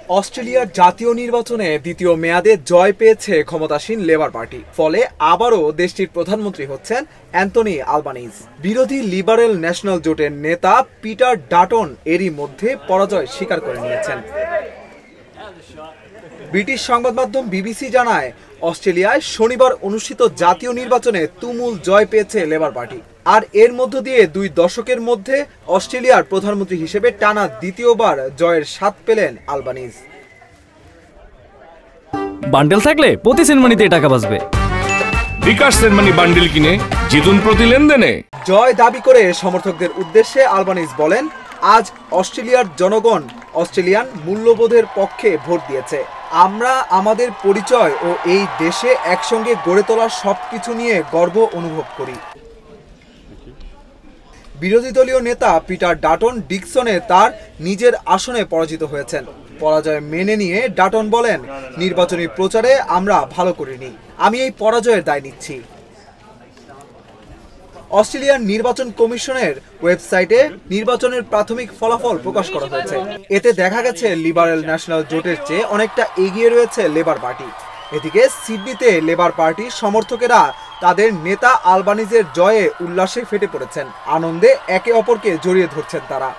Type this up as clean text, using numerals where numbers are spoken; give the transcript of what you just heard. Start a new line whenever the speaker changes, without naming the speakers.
অস্ট্রেলিয়ার জাতীয় নির্বাচনে দ্বিতীয় মেয়াদে জয় পেয়েছে ক্ষমতাসীন লেবার পার্টি। ফলে আবারও দেশটির প্রধানমন্ত্রী হচ্ছেন অ্যান্থনি আলবানিজ। বিরোধী লিবারেল ন্যাশনাল জোটের নেতা পিটার ডাটন এরই মধ্যে পরাজয় স্বীকার করে নিয়েছেন। ব্রিটিশ সংবাদ মাধ্যম বিবিসি জানায়, অস্ট্রেলিয়ায় শনিবার অনুষ্ঠিত জাতীয় নির্বাচনে তুমুল জয় পেয়েছে লেবার পার্টি। আর এর মধ্য দিয়ে 2 দশকের মধ্যে অস্ট্রেলিয়ার প্রধানমন্ত্রী হিসেবে টানা দ্বিতীয়বার জয়ের স্বাদ পেলেন আলবানিজ।
বান্ডেল থাকলে প্রতি সেনমানিতে টাকা বাঁচবে।
বিকাশ সেনমানি বান্ডেল কিনে জিতুন প্রতি লেনদেনে।
জয় দাবি করে সমর্থকদের উদ্দেশ্যে আলবানিজ বলেন, আজ অস্ট্রেলিয়ার জনগণ অস্ট্রেলিয়ান মূল্যবোধের পক্ষে ভোট দিয়েছে। আমরা আমাদের পরিচয় ও এই দেশে একসঙ্গে গড়ে তোলা সবকিছু নিয়ে গর্ব অনুভব করি। বিরোধী দলীয় নেতা পিটার ডাটন ডিকসনে তার নিজের আসনে পরাজিত হয়েছেন। পরাজয় মেনে নিয়ে ডাটন বলেন, নির্বাচনী প্রচারে আমরা ভালো করিনি, আমি এই পরাজয়ের দায় নিচ্ছি। অস্ট্রেলিয়ার নির্বাচন কমিশনের ওয়েবসাইটে নির্বাচনের প্রাথমিক ফলাফল প্রকাশ করা হয়েছে। এতে দেখা গেছে লিবারেল ন্যাশনাল জোটের চেয়ে অনেকটা এগিয়ে রয়েছে লেবার পার্টি। এদিকে সিডনিতে লেবার পার্টির সমর্থকেরা তাদের নেতা আলবানিজের জয়ে উল্লাসে ফেটে পড়েছেন। আনন্দে একে অপরকে জড়িয়ে ধরছেন তারা।